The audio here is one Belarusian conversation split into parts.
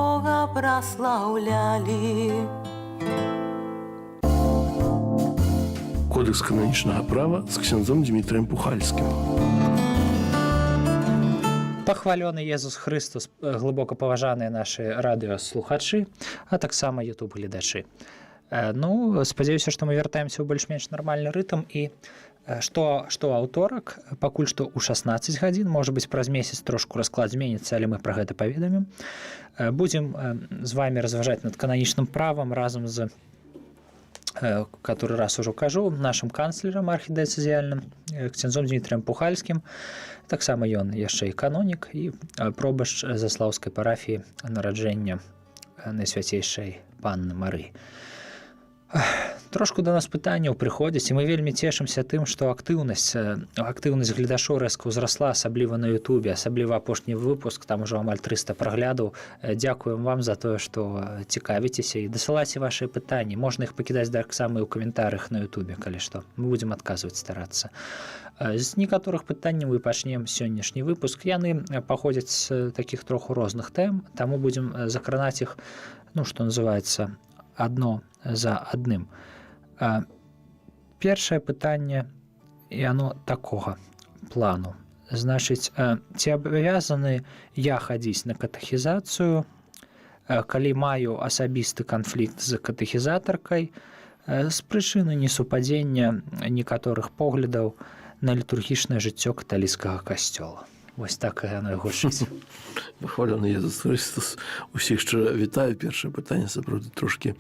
Бога праслаўлялі. Кодекс кананічнага права з ксяндзом Дмітрыем Пухальскім. Пахвалёны Езус Христос, глыбока паважаныя нашы радыёслухачы, а таксама YouTube-гледачы. Ну, спадзяюся, што мы вяртаемся ў больш-менш нармальны рытм і што аўторак, пакуль што ў 16 гадзін, можа быць, праз месяц трошку расклад зменіцца, але мы пра гэта паведамім. Будзем з вамі разважаць над кананічным правам разам з, который раз ужо кажу, нашым канцлерам архідыяцэзіяльным, ксяндзом Дмітрыем Пухальскім. Таксама ён яшчэ і канонік, і пробашч Заслаўскай парафіі нараджэння Найсвяцейшай Панны Марыі. Трошку да нас пытанняў прыходзіць, і мы вельмі цешымся тым, што актыўнасць гледашоў рэзка ўзрасла, асабліва на Ютубе, асабліва апошні выпуск, там ужо амаль 300 праглядаў. Дзякуем вам за тое, што цікавіцеся і дасылайце вашыя пытанні. Можна іх пакідаць таксама і ў каментарыях на Ютубе, калі што. Мы будзем адказваць, старацца. З некаторых пытанняў мы пачнем сённяшні выпуск. Яны паходзяць з такіх троху розных тэм, таму будзем закранаць іх, ну, што называецца, адно за адным. Першае пытанне, і оно такога плану. Значыць, ці абавязаны я хадзіць на катэхізацыю, калі маю асабісты канфлікт з катэхізатаркай з прычыны несупадзення некаторых поглядаў на літургічнае жыццё каталіцкага касцёла. Вось так яно і гучыць. Пахвалёны Езус Христос. Усіх шчыра вітаю. Першае пытанне сапраўды трошкі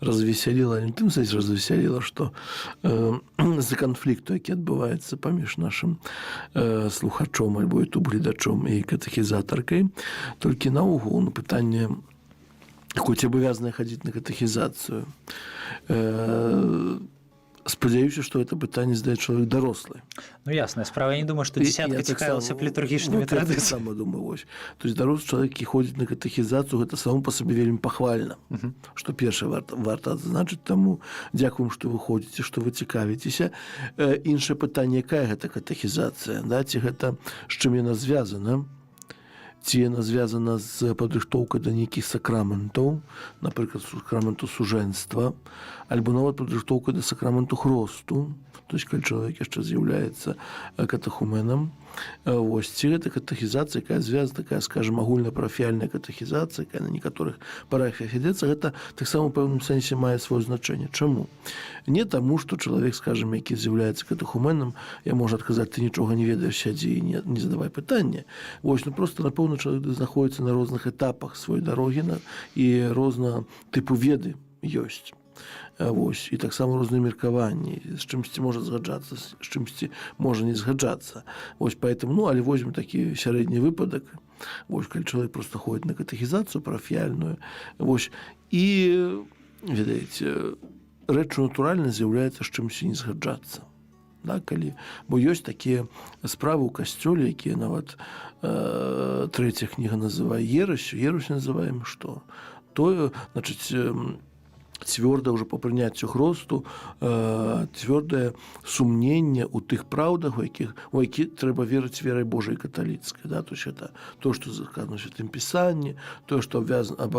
развесяліла, не тым сэнсе развесяліла, што з-за канфлікту, які адбываецца паміж нашым слухачом альбо ютуб-гледачом і катэхізатаркай, толькі наогул на пытанне, хоць абавязаныя хадзіць на катэхізацыю, спадзяюся, што гэта пытанне задае чалавек дарослы. Ну, ясная справа. Я не думаю, што дзесятка цікавілася б літургічнымі традыцыямі. Я сама думаю, вось. То есть дарослы чалавек, які ходзіць на катэхізацыю, гэта само па сабе вельмі пахвальна. Што першае варта адзначыць, таму дзякуем, што вы ходзіце, што вы цікавіцеся. Іншае пытанне, якая гэта катэхізацыя? Ці гэта з чым яна звязана? Ці яна звязана з падрыхтоўкай да нейкіх сакраментаў, напрыклад, сакраменту сужэнства, альбо нават падрыхтоўкай да сакраменту хросту, то есть калі чалавек яшчэ з'яўляецца катэхумэнам. Вось, ці гэта катэхізацыя, якая звязана, такая, скажем, агульнапарафіяльная катэхізацыя, якая на некаторых парафіях вядзецца, гэта таксама ў пэўным сэнсе мае сваё значэнне. Чаму? Не таму, што чалавек, скажем, які з'яўляецца катэхумэнам, я можа адказаць, ты нічога не ведаеш, сядзі і не задавай пытання. Вось, ну проста, напэўна, чалавек знаходзіцца на розных этапах сваёй дарогі і розна тыпу веды ёсць. Вось, і таксама розныя меркаванні, з чымсьці можа згаджацца, з чымсьці можа не згаджацца. Вось, поэтому, ну, але возьмем такі сярэдні выпадак, вось, калі чалавек проста ходзіць на катэхізацыю парафіяльную, вось, і, ведаеце, рэччу натуральна з'яўляецца з чымсьці не згаджацца. Да, калі, бо ёсць такія справы ў касцёле, якія нават трэця кніга называе ерасью. Ерась называем што? Тое, значыць, цвёрдае ўжо па прыняццю хросту, цвёрдае сумненне ў тых праўдах, у які трэба верыць верай Божай каталіцкай. Да? То есть это то, што сказано ў Святым Пісанні, тое, што абвязана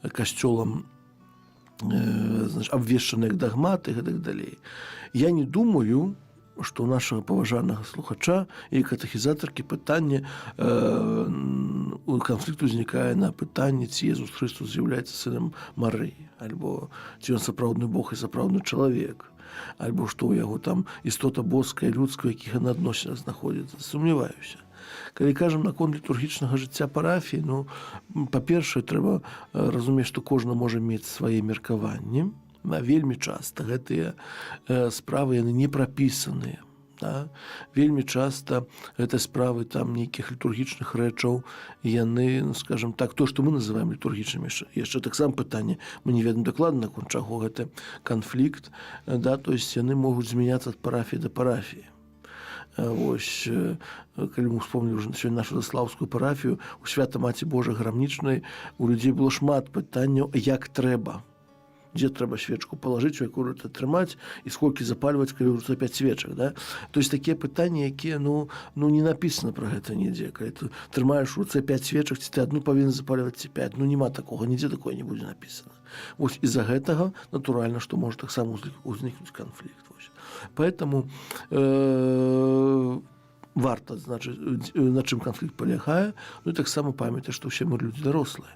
касцёлам абвешчаныя дагматы і так далей. Я не думаю, што ў нашага паважанага слухача і катэхізатаркі пытанне канфлікту узнікае на пытанне, ці Езус Христос з'яўляецца сынам Марыі, альбо ці ён сапраўдны Бог і сапраўдны чалавек, альбо што ў яго там істота боская, людская, якіх на адносінах знаходзіцца. Сумняваюся. Калі кажам наконт літургічнага жыцця парафіі, ну, па-першае, трэба разумець, што кожны можа мець свае меркаванні. Вельмі часта гэтыя справы яны не прапісаныя. Да? Вельмі часта гэта справы там нейкіх літургічных рэчаў, яны, ну, скажем так, то, што мы называем літургічнымі, яшчэ таксама пытанне, мы не ведаем дакладна, наконт чаго гэта канфлікт, да? То есть яны могуць змяняцца ад парафіі да парафіі. Вось, калі мы вспомнілі ўжо сёння нашу Заслаўскую парафію, у Свята Маці Божай Грамнічнай у людзей было шмат пытанняў, як трэба. дзе трэба свечку палажыць, у якую это трымаць і сколькі запальваць, калі ўжо 5 свечак, да? То есть такія пытанні, якія не напісана пра гэта нідзе. Калі ты трымаеш у руцэ 5 свечак, ці ты адну павінен запальваць ці 5, няма такога, нідзе такое не будзе напісана. Вось і-за гэтага натуральна, што можа таксама узнікнуць канфлікт. Вось. Поэтому варта, значыць, на чым канфлікт палягае, і таксама памятаць, што ўсе мы людзі дарослыя.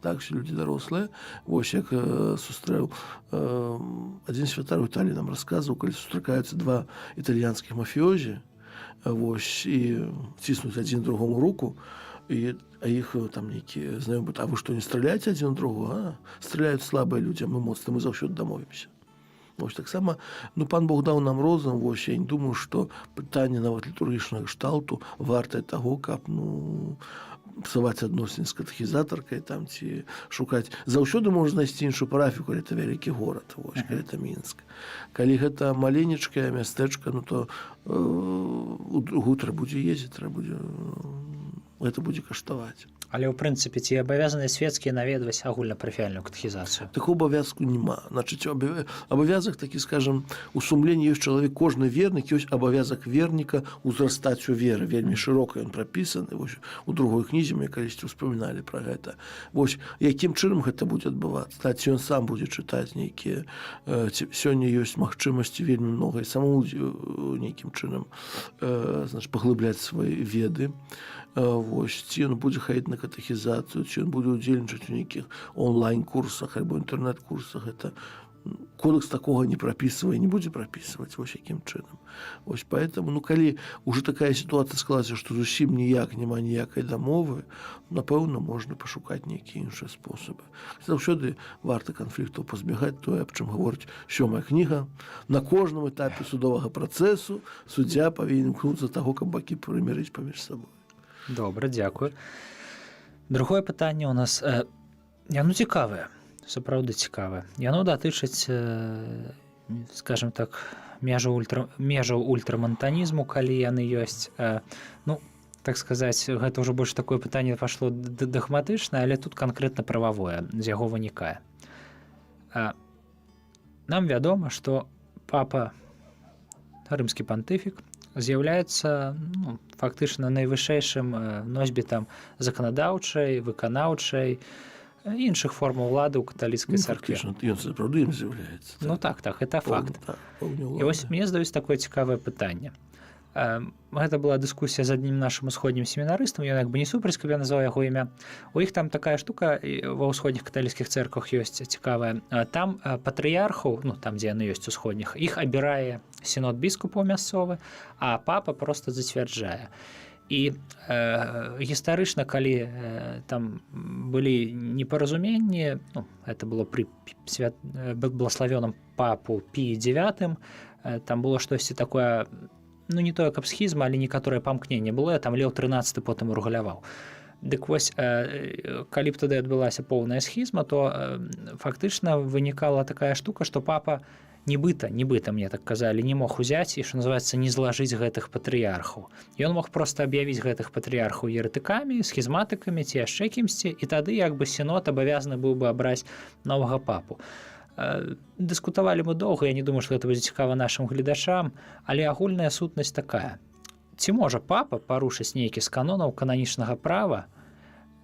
Так, все люди дарослыя. Вось як сустрэў адзін святар у Італіі нам расказваў, калі сустракаюцца два італьянскіх мафіёзі, вось, і ціснуць адзін другому руку, а іх там нейкі знаёмы, а вы што, не страляеце адзін другого? Страляюць слабыя людзі, мы моцна, мы заўсёды дамовімся. Вось таксама, пан Бог даў нам розум, вось, я не думаю, што пытанне нават літургічнага кшталту вартае таго, каб, псаваць адносіны з катэхізатаркай там ці шукаць. Заўсёды можна знайсці іншую парафію, калі это вялікі горад, вось, калі это Мінск. Калі гэта маленечкае мястэчка, то у другую трэба будзе ездзіць, гэта будзе каштаваць. Але ў прынцыпе, ці абавязаныя свецкія наведваць агульнапарафіяльную катэхізацыю? Такого абавязку няма. Значыць, абавязак такі, скажам, у сумленні ёсць чалавек, кожны вернік, ёсць абавязак верніка ўзрастаць у веры. Вельмі шырока ён прапісаны. Вось, у другой кнізе мы калісьці ўспаміналі пра гэта. Вось, якім чынам гэта будзе адбывацца? Ці ён сам будзе чытаць нейкія... Сёння ёсць магчымасці вельмі многа і самому нейкім чынам паглыбляць свае веды. Вось, ці ён будзе хадзіць на катэхізацыю, ці ён будзе удзельнічаць у нейкіх онлайн-курсах альбо інтэрнэт-курсах. Гэта кодекс такога не прапісвае, не будзе прапісваць, вось якім чынам. Вось поэтому, калі ўжо такая сітуацыя склалася, што зусім няма ніякай дамовы, напэўна, можна пашукаць нейкія іншыя спосабы. Заўсёды варта канфліктаў пазбягаць, тое, аб чым гаворыць 7-я кніга. На кожным этапе судовага працэсу суддзя павінен імкнуцца таго, каб бакі прымірыць паміж сабой. Добра, дзякую. Другое пытанне у нас, яно цікавае, сапраўды цікавае. Яно датычыць, скажем так, межаў ультрамантанізму, калі яны ёсць. Так сказаць, гэта ўжо больш такое пытанне пайшло дагматычнае, але тут канкрэтна прававое, з яго вынікае. Нам вядома, што папа, рымскі пантыфік, з'яўляецца фактычна найвышэйшым носьбітам заканадаўчай, выканаўчай, іншых формаў улады ў каталіцкай царкве. Ён сапраўды ім з'яўляецца. Так, гэта факт. І вось мне здаюць такое цікавае пытанне. Гэта была дыскусія з аднім нашым усходнім семінарыстам, ён не супраць, каб я назваў яго імя. У іх там такая штука ва ўсходніх каталіцкіх цэрквах ёсць цікавая. Там патрыярхаў, там, дзе яны ёсць усходніх, іх абірае сінод біскупаў мясцовы, а папа проста зацвярджае. І гістарычна, калі там былі непаразуменні, гэта было пры блаславёным папу Піі IX, там было штосьці такое, не тое, каб схізма, але некаторае памкненне было, там Леў XIII потым урэгуляваў. Дык вось, калі б тады адбылася поўная схізма, то фактычна вынікала такая штука, што папа нібыта, мне так казалі, не мог узяць і, што называецца, не злажыць гэтых патрыярхаў. Ён мог проста аб'явіць гэтых патрыярхаў еретыкамі, схізматыкамі ці яшчэ кімсьці, і тады як бы сінод абавязаны быў бы абраць новага папу. Дыскутавалі мы доўга, я не думаю, што гэта будзе цікава нашым гледачам, але агульная сутнасць такая. Ці можа папа парушыць нейкі з канонаў кананічнага права,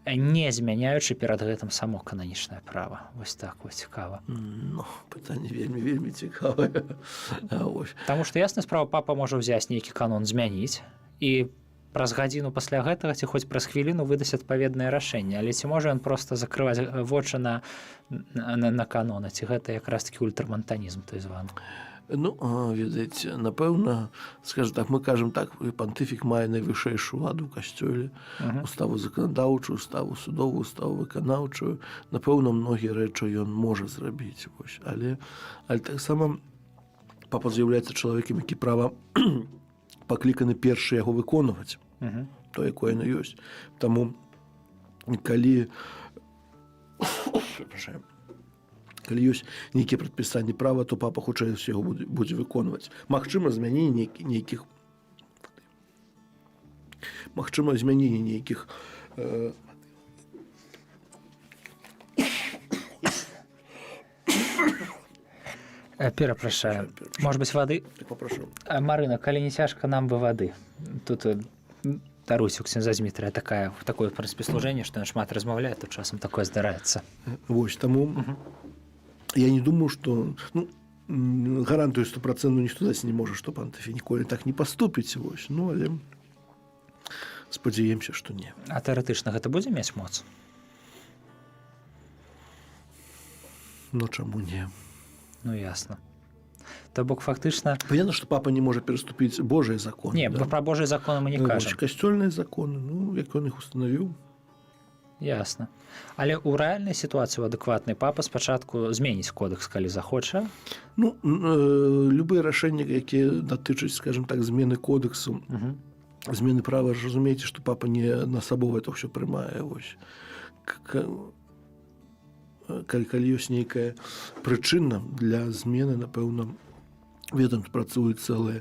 не змяняючы перад гэтым само кананічнае права? Вось так вось цікава. Пытанне вельмі цікавае. Таму што ясная справа, папа можа ўзяць нейкі канон змяніць і праз гадзіну пасля гэтага ці хоць праз хвіліну выдасць адпаведнае рашэнне, але ці можа ён проста закрываць вочы на каноны, ці гэта якраз такі ультрамантанізм той званы? Ведаеце, напэўна, скажем так, мы кажам так, пантыфік мае найвышэйшую уладу ў касцёле, уставу заканадаўчую, уставу судовую, уставу выканаўчую. Напэўна, многія рэчы ён можа зрабіць, але таксама папа з'яўляецца чалавекам, які права пакліканы першы яго выконваць, то, якое яно ёсць. Таму, калі ёсць нейкія прадпісанні права, то папа хутчэй яго будзе выконваць. Магчыма, змяненне нейкіх Перапрашаю. Может быть, воды? Так попрошу. Марына, калі не цяжка, нам бы воды. Тут Тарусь у ксенза Дмітрия такое, в принципе, служение, что он шмат размаўляе, тут часам такое здараецца. Вось, таму я не думаю, что... Ну, гарантую 100%, ніхто даць не можа, што пантафій ніколі так не паступіць. Вось. Ну, але спадзяемся, што не. А тэарэтычна гэта будзе мець моц? Ну, чаму не? Ну, ясно. То бок, фактычна... Понятно, что папа не может переступить Божие законы. Не, да? про Божие законы мы не кажем. Касцёльныя законы, ну, як он их установіў. Ясно. Але ў рэальнай сітуацыі адэкватнай папа спачатку зменіць кодекс, калі захоча. Ну, любые рашэнні, якія датычаць, скажем так, змены кодексу, змены права, разумееце, што папа не на сабо это ўсё прымае. Вось. Калі ёсць нейкая прычына для змены, напэўна, ведам, працуюць цэлыя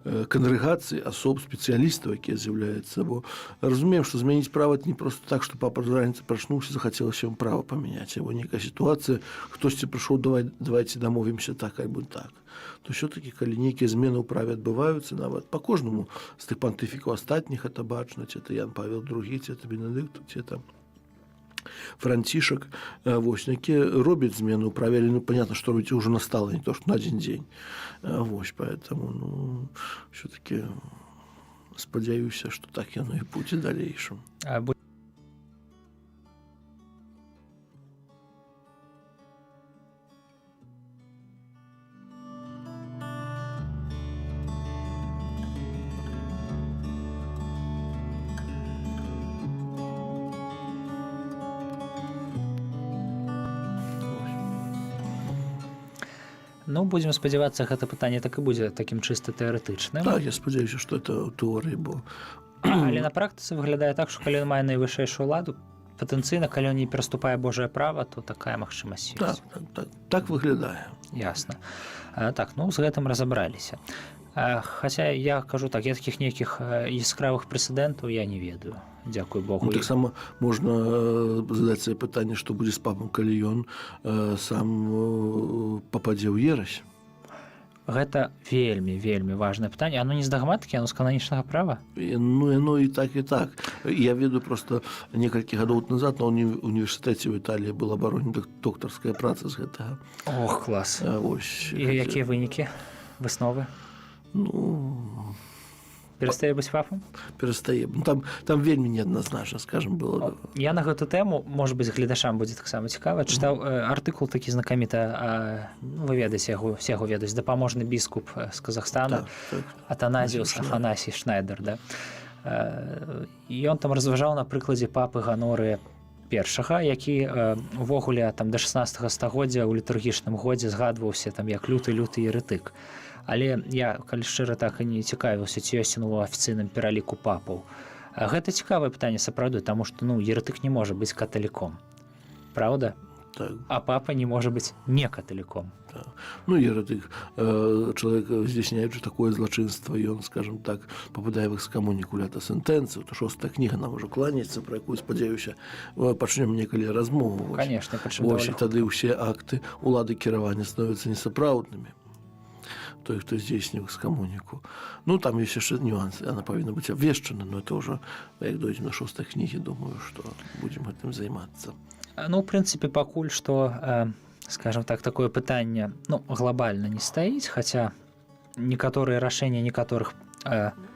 кангрэгацыі асоб, спецыялістаў, якія з'яўляюцца, бо разумеем, што змяніць права не проста так, што папа раніцы прачнуўся, захацелася ім права памяняць, або нейкая сітуацыя, хтосьці прыйшоў, давайце дамовімся так альбо так. То ўсё-такі, калі нейкія змены ў праве адбываюцца, нават па кожнаму з тых пантыфікаў астатніх это бачна, ці это Ян Павел II, ці это Бенедыкт, ці это Францішак, вось, якія робяць змены ў праве, але, ну, понятно, што робіць ўжо настала, не то, што на адзін дзень. Вось, поэтому, ну, все-таки спадзяюся, што так яно і будзе далейшым. Ну, будзем спадзявацца, гэта пытанне так і будзе такім чыста тэарэтычным. Так, я спадзяюся, што это ў тэорыі, бо... Але на практыцы выглядае так, што калі ён мае найвышэйшую ўладу, патэнцыйна, калі ён не пераступае Божае права, то такая магчымасць ёсць. Так выглядае. Ясна. Так, ну, з гэтым разабраліся. Хаця я кажу так, я такіх нейкіх яскравых прэцэдэнтаў я не ведаю. Дзякуй Богу. Ну, таксама можна задаць сабе пытанне, што будзе з папам, калі ён сам пападзе ў ерась. Гэта вельмі, вельмі важнае пытанне. Оно не з дагматыкі, оно з кананічнага права? Ну, яно і так, і так. Я ведаю проста некалькі гадоў назад на універсітэце ў Італіі была абаронена доктарская праца з гэтага. Ох, клас. Ось. І якія вынікі, высновы? Ну... Перастае быць папам? Перастае. Там вельмі неадназначна, скажем, было. Я на гэту тэму, можа быць, гледашам будзе таксама цікава, чытаў артыкул такі знакаміта, вы ведаеце яго, усе яго ведаюць, дапаможны біскуп з Казахстана, Атаназіус Афанасій Шнайдер, да? І ён там разважаў на прыкладзе папы Ганорыя першага, які увогуле там да 16 стагоддзя ў літургічным годзе згадваўся там як люты еретык. Але я, калі шчыра, так і не цікавіўся, ці ёсць у афіцыйным пераліку папаў. Гэта цікавае пытанне сапраўды, таму што, ну, еретык не можа быць каталіком. Праўда? Так. А папа не можа быць не каталіком. Так. Ну, еретык, чалавек, здзяйсняючы такое злачынства, ён, скажем так, пападае в экскамунікулята сентэнцыю, то 6-я кніга нам ужо кланяецца, пра якую, спадзяюся, пачнём некалі размову. Конечно, пачнём. Вось, і тады ўсе акты улады кіравання становяцца несапраўднымі. Той, хто здзейсніў экскамуніку. Ну, там ёсць яшчэ нюансы, яна павінна быць абвешчана, но это ўжо, як дойдзем на 6-й кнігі, думаю, што будзем гэтым займацца. Ну, в прынцыпе, пакуль што, скажем так, такое пытанне, ну, глобальна не стаіць, хаця некаторыя рашэнні некаторых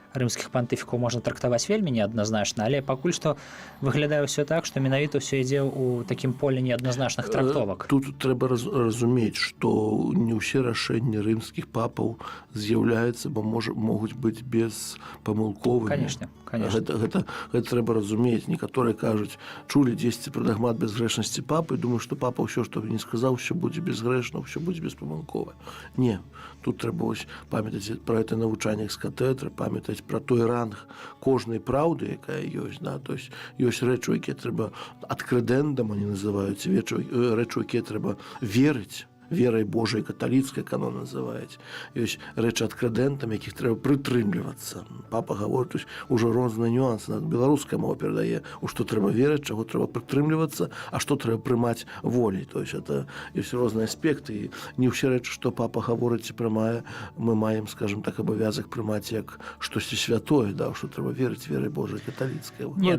рымскіх пантыфікаў можна трактаваць вельмі неадназначна, але пакуль што выглядае ўсё так, што менавіта ўсё ідзе ў такім поле неадназначных трактовак. Тут трэба разумець, што не ўсе рашэнні рымскіх папаў з'яўляюцца, бо могуць быць беспамылковымі. Конечно. Гэта трэба разумець. Некаторыя кажуць, чулі дзесьці пра дагмат бязгрэшнасці папы, думаю, што папа ўсё, што не сказаў, ўсё будзе бязгрэшна, ўсё будзе беспамылкова. Не, тут трэба памятаць пра гэта навучанне з катедры, памятаць пра той ранг кожнай праўды, якая ёсць, да? То есть ёсць рэчы, якія трэба ад крэдэндам, они называюць, рэчы, якія трэба верыць, верай Божай каталіцкай, як оно называюць. Ёсць рэчы ад крэдэнтам, якіх трэба прытрымлівацца. Папа гаворыць ужо розныя нюансы, нават беларуская мова перадае, у што трэба верыць, чаго трэба прытрымлівацца, а што трэба прымаць волей. То есть это ёсць розныя аспекты, і не ўсе рэчы, што папа гаворыць і прымае, мы маем, скажем так, абавязак прымаць як штосьці святое, да, што трэба верыць верай Божай каталіцкай. Не,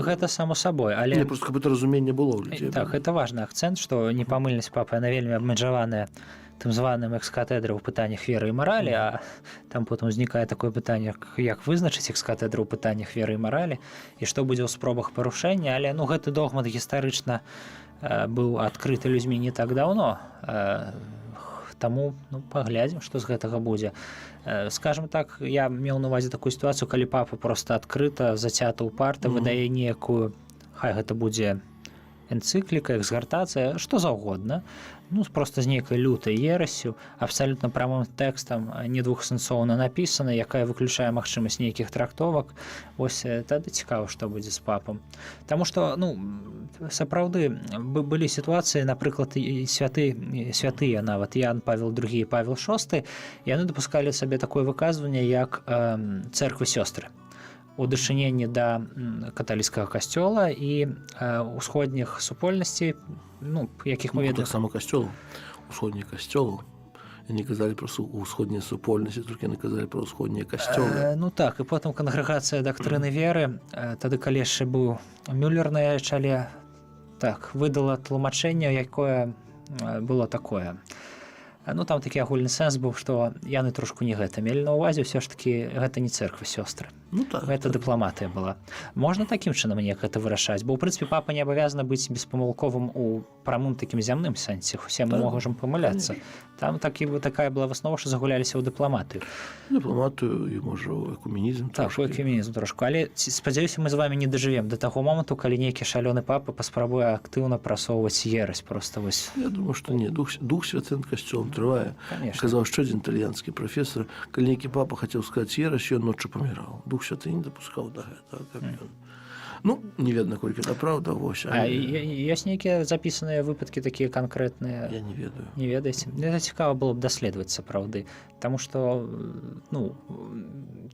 гэта само сабой, але не, просто каб это разуменне было ў людзей. Так, гэта важны акцэнт, што непамыльнасць папы, яна вельмі абмежаваная тым званым экс-катедры ў пытаннях веры і маралі, а там потым узнікае такое пытанне, як вызначыць экс-катедру ў пытаннях веры і маралі, і што будзе ў спробах парушэння, але гэты догмат гістарычна быў адкрыты людзьмі не так даўно, таму паглядзім, што з гэтага будзе. Скажем так, я меў на увазе такую сітуацыю, калі папа проста адкрыта, зацята ўпарта, выдае некую, хай гэта будзе энцыкліка, экзгартацыя, што заўгодна, просто з нейкай лютай ерасю, абсалютна прамым тэкстам, не двухсэнсоўна напісана, якая выключае магчымасць нейкіх трактовак. Вось тады цікава, што будзе з папам. Таму што, сапраўды, былі сітуацыі, напрыклад, святыя нават, Ян Павел II і Павел VI, яны дапускалі сабе такое выказванне, як цэрквы-сёстры у дачыненні да каталіцкага касцёла і ўсходніх супольнасцей, якіх мы ведаем. Таксама касцёлу, усходніх касцёлаў. Яны казалі пра ўсходнія супольнасці, толькі яны казалі пра ўсходнія касцёлы. Так, і потым кангрэгацыя дактрыны веры, тады калі яшчэ быў Мюллер на чале, так, выдала тлумачэнне, якое было такое. Там такі агульны сэнс быў, што яны трошку не гэта мелі на ўвазе, ўсё ж такі гэта не цэрква-сёстры. Гэта дыпламатыя была. Можна такім чынам неяк гэта вырашаць, бо ў прынцыпе папа не абавязана быць беспамылковым у прамым такім зямным сэнсе, усе мы можам памыляцца. Там такая была выснова, што загуляліся ў дыпламатыю. Дыпламатыю і, можа, ў экуменізм трошку. Так, у экуменізм трошку. Але, спадзяюся, мы з вамі не дажывем да таго моманту, калі нейкі шалёны папа паспрабуе актыўна прасоўваць ерась проста вось. Я думаю, што не. Дух святым касцёлам трывае. Казаў яшчэ адзін італьянскі прафесор, калі нейкі папа хацеў сказаць ерась, ён ноччу паміраў. Дух святы не дапускаў да гэтага, каб ён. Не ведна, колькі это праўда, вось. Ёсць нейкія запісаныя выпадкі такія канкрэтныя? Я не ведаю. Не ведаеце? Гэта цікава было б даследаваць сапраўды, таму што,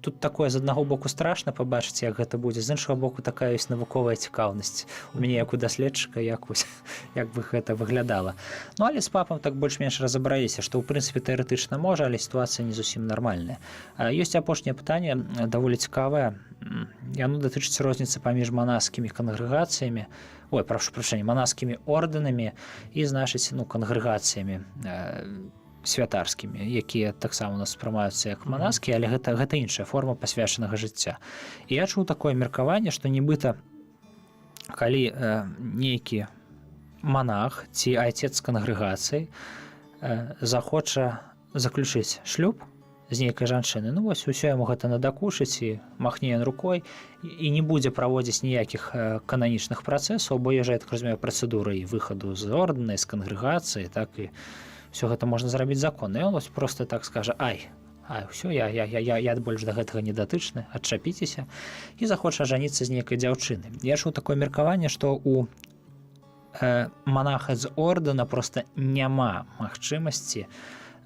тут такое з аднаго боку страшна пабачыць, як гэта будзе, з іншага боку такая ёсць навуковая цікаўнасць. У мяне як у даследчыка, як бы гэта выглядала. Але з папам так больш-менш разабраліся, што ў прынцыпе тэарэтычна можа, але сітуацыя не зусім нармальная. Ёсць апошняе пытанне, даволі цікавае. Яно датычыць розніцы паміж манаскімі кангрэгацыямі, манаскімі ордэнамі і, значыць, кангрэгацыямі святарскімі, якія таксама у нас спрымаюцца як манаскі, але гэта іншая форма пасвячанага жыцця. І я чуў такое меркаванне, што нібыта калі нейкі манах ці айцец кангрэгацыі захоча заключыць шлюб з нейкай жанчыны, усё яму гэта надакушыць і махне ён рукой і не будзе праводзіць ніякіх кананічных працэсаў, бо ёсць, я так разумею, працэдуры і выхаду з ордэна, з кангрэгацыі, так і ўсё гэта можна зрабіць законна. І ён проста так скажа: ўсё, я больш да гэтага не датычны, адчапіцеся, і захоча жаніцца з нейкай дзяўчыны. Я чуў такое меркаванне, што у манаха з ордэна проста няма магчымасці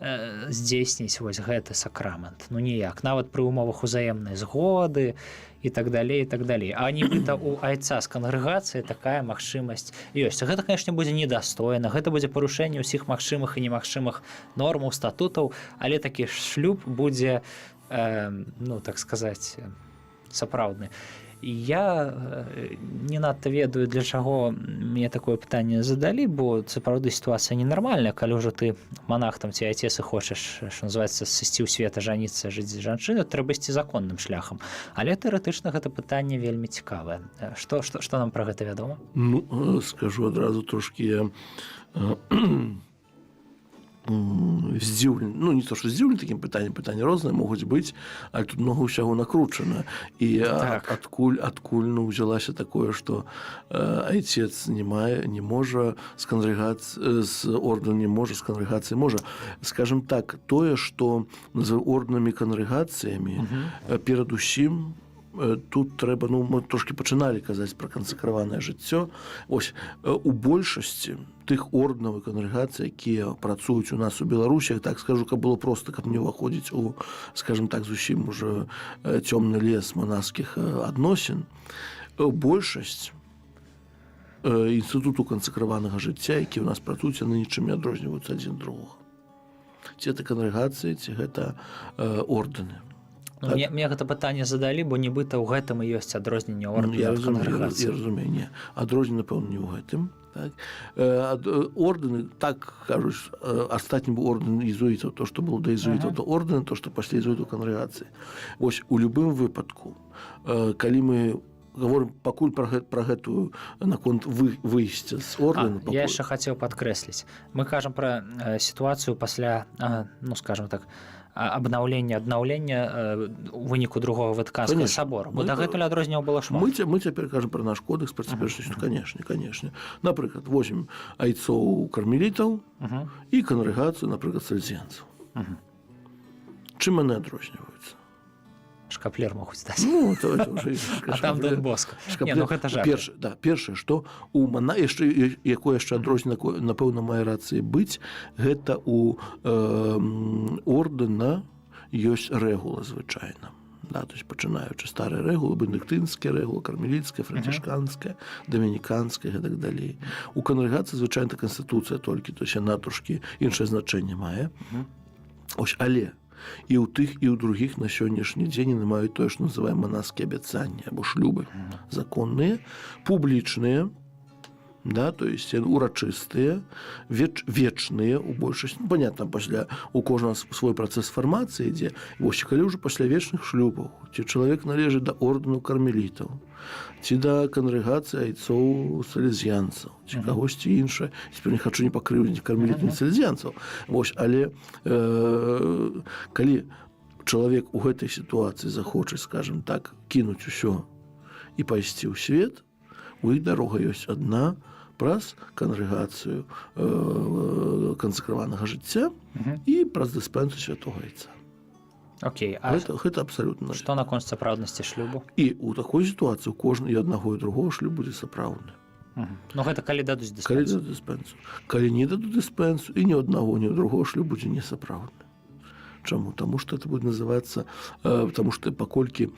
здзейсніць вось гэты сакрамент. Ніяк. Нават пры умовах узаемнай згоды і так далей, і так далей. А нібыта у айца з кангрэгацыі такая магчымасць ёсць. Гэта, канешне, будзе недастойна, гэта будзе парушэнне ўсіх магчымых і немагчымых нормаў, статутаў, але такі шлюб будзе, так сказаць, сапраўдны. Я не надта ведаю, для чаго мне такое пытанне задалі, бо сапраўды сітуацыя ненармальная, калі ўжо ты монах ці айцец і хочаш, што называецца, сысці ў свет, жаніцца, жыць з жанчынай, трэба ісці законным шляхам. Але тэарэтычна гэта пытанне вельмі цікавае. Што нам пра гэта вядома? Скажу адразу трошкі я здзіўлены, не то, што здзіўлены такім пытаннем, пытанні розныя могуць быць, але тут много ўсяго накручана. І адкуль ўзялася такое, што айцец не можа з ордэнам не можа, з кангрэгацыяй можа. Скажем так, тое, што з ордэнамі кангрэгацыямі перадусім тут трэба, ну, мы трошки пачыналі казаць пра кансакраванае жыццё. Вось у большасці тых ордэнаў і кангрэгацый, якія працуюць у нас у Беларусі, так скажу, каб было проста, каб не ўваходзіць у, скажем так, зусім уже цёмны лес манаскіх адносін, большасць інстытуту кансакраванага жыцця, які ў нас працуюць, яны нічым не адрозніваюцца адзін другога. Ці гэта кангрэгацыі, ці гэта ордэны. Ну, так. Мне гэта пытанне задалі, бо нібыта ў гэтым і ёсць адрозненне ордэна ад кангрэгацыі. Я разумею, не. Адрозненне, напэўна, не ў гэтым. Так. Ордэны, так кажуць, астатні быў ордэн езуітаў, то, што было да езуітаў, то ордэны, то, што пасля езуітаў кангрэгацыі. Вось, у любым выпадку, калі мы гаворым пакуль пра гэтую наконт выйсця з ордэна... Я яшчэ хацеў падкрэсліць. Мы кажам пра сітуацыю пасля, ну, скажем так, аднаўлення у выніку другого Ватыканскага сабора. Бо дагэтуль адрозненняў было шмат. Мы цяпер кажам пра наш кодекс пра цяперашнюю, канешне. Напрыклад, возьмем айцоў кармелітаў і кангрэгацыю, напрыклад, сальзіянцаў. Чым яны адрозніваюцца? Шкаплер могуць даць. Ну, то это уже... А там Дон Боско. Не, ну гэта жарт. Першае, што якое яшчэ адрозненне, напэўна, мае рацыі быць, гэта у ордэна ёсць рэгула звычайна. Да, то есть пачынаючы старыя рэгулы, бенедыктынская рэгула, кармеліцкая, францішканская, дамініканская і так далей. У кангрэгацыі звычайна канстытуцыя толькі, то есть яна трошкі іншае значэнне мае. Ось, але і ў тых, і ў другіх на сённяшні дзень яны маюць тое, што называем манаскія абяцанні або шлюбы. Законныя, публічныя, да, то есть урачыстыя, вечныя у большасці. Ну, понятно, пасля у кожнага свой працэс фармацыі ідзе. Вось, калі ўжо пасля вечных шлюбаў, ці чалавек належыць да ордэну кармелітаў, ці да кангрэгацыі айцоў салезіянцаў, ці кагосьці іншае. Цяпер не хачу не пакрыўдзіць кармелітаў і салезіянцаў. Вось, але калі чалавек у гэтай сітуацыі захоча, скажем так, кінуць усё і пайсці ў свет, у іх дарога ёсць адна праз кангрэгацыю кансакраванага жыцця і праз дыспенсу святога айца. Окей, а гэта абсалютна. Што наконт сапраўднасці шлюбу? І ў такой сітуацыі кожны і аднаго і другого шлюб будзе сапраўдны. Ну гэта калі дадуць дыспенсу. Калі дадуць дыспенсу. Калі не дадуць дыспенсу, і ні аднаго, ні другого шлюб будзе несапраўдны. Чаму? Таму што это будзе называцца, таму што паколькі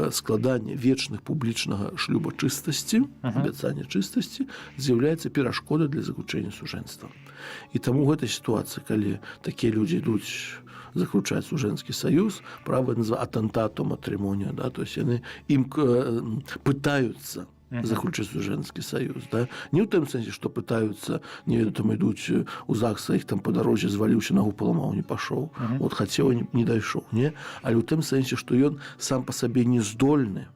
складанне вечных публічнага шлюба чыстасці, абяцання чыстасці, з'яўляецца перашкодай для заключэння сужэнства. І таму ў гэтай сітуацыі, калі такія людзі ідуць заключаць сужэнскі саюз, права называецца атентату матримонію, да, то есть яны ім пытаюцца заключыць сужэнскі саюз, да? Не ў тым сэнсе, што пытаюцца, не ведаю, там ідуць у ЗАГС, іх там па дарозе зваліўся, нагу паламаў, не пашоў, от хацеў, не дайшоў, не? Але ў тым сэнсе, што ён сам па сабе не здольны.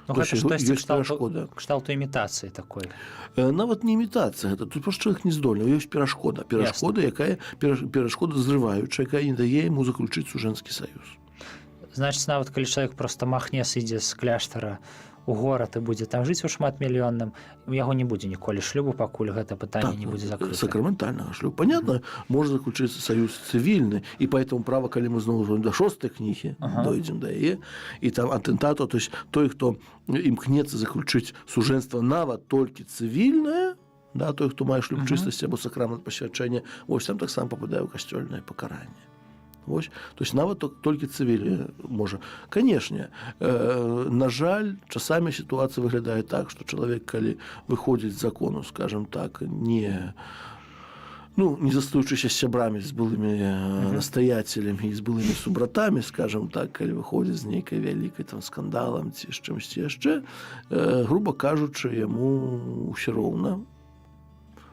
Ну, гэта штосьці кшталту імітацыі такой. Нават не імітацыя, гэта тут проста чалавек не здольны, ёсць перашкода, якая перашкода зрываючая, якая не дае яму заключыць сужэнскі саюз. Значыць, нават калі чалавек проста махне, сыдзе з кляштара у горад і будзе там жыць у шматмільённым, у яго не будзе ніколі шлюбу, пакуль гэта пытанне не будзе закрыта. Сакраментальнага шлюбу. Понятно, можна заключыць саюз цывільны, і поэтому права, калі мы зноў да 6-й кнігі, дойдзем да яе, і там атентату, то есть той, хто імкнецца заключыць сужэнства нават толькі цывільнае, да, той, хто мае шлюб чыстасці або сакрамент пасвячэння, вось там таксама пападае ў касцёльнае пакаранне. Вось, то есть нават толькі цывілі можа. Канешне, на жаль, часамі сітуацыя выглядае так, што чалавек, калі выходзіць з закону, скажем так, не застаючыся з сябрамі, з былымі настаяцелямі і з былымі субратамі, скажем так, калі выходзіць з нейкай вялікай там скандалам ці з чымсьці яшчэ, груба кажучы, яму ўсё роўна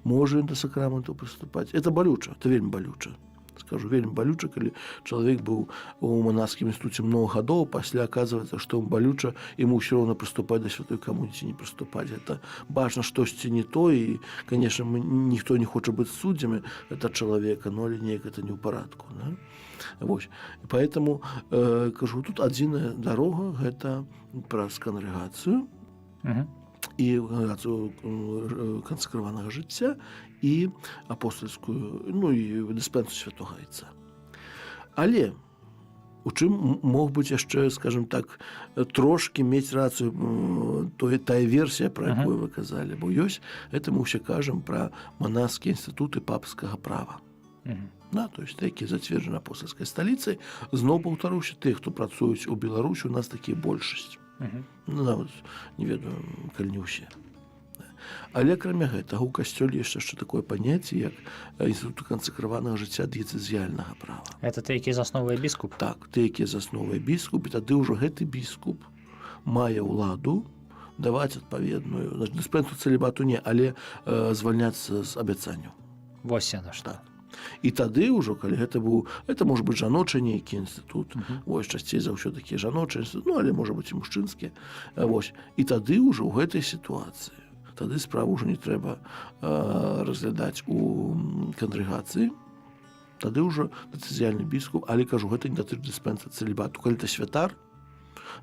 можа ён да сакраменту прыступаць. Это балюча, это вельмі балюча. Скажу, вельмі балюча, калі чалавек быў у манаскім інстытуце многа гадоў, пасля аказваецца, што балюча, яму ўсё роўна прыступаць да святой камуніі ці не прыступаць. Это бачна штосьці не то, і, конечно, ніхто не хоча быць суддзямі гэта чалавека, но але неяк это не ў парадку. Да? Вось. І поэтому, кажу, тут адзіная дарога гэта праз кангрэгацыю і кансакраванага жыцця і апостольскую, ну і дыспенсу святога айца. Але у чым мог быць яшчэ, скажем так, трошкі мець рацыю тая версія, пра якую вы казалі, бо ёсць, гэта мы ўсе кажам пра манаскія інстытуты папскага права. Да, то есть якія зацверджаны апостальскай сталіцай, зноў паўтаруся, тых, хто працуюць у Беларусі, у нас такія большасць. Нават не ведаю, калі не ўсе. Але акрамя гэтага у касцёле яшчэ такое паняцце, як інстытут кансакраванага жыцця дыяцэзіяльнага права. Это ты, які засновае біскуп? Так, ты, які засновае біскуп, і тады ўжо гэты біскуп мае ўладу даваць адпаведную, дыспенсу цэлібату не, але звальняцца з абяцанняў. Вось яно што. І тады ўжо, калі гэта быў, это можа быць жаночы нейкі інстытут, вось, часцей за ўсё такія жаночыя інстытут, ну, але можа быць і мужчынскія, вось. І тады ўжо ў гэтай сітуацыі, тады справу ўжо не трэба разглядаць у кангрэгацыі, тады ўжо дыцэзіяльны біскуп, але, кажу, гэта не датычыць дыспенса цэлібату. Калі это святар,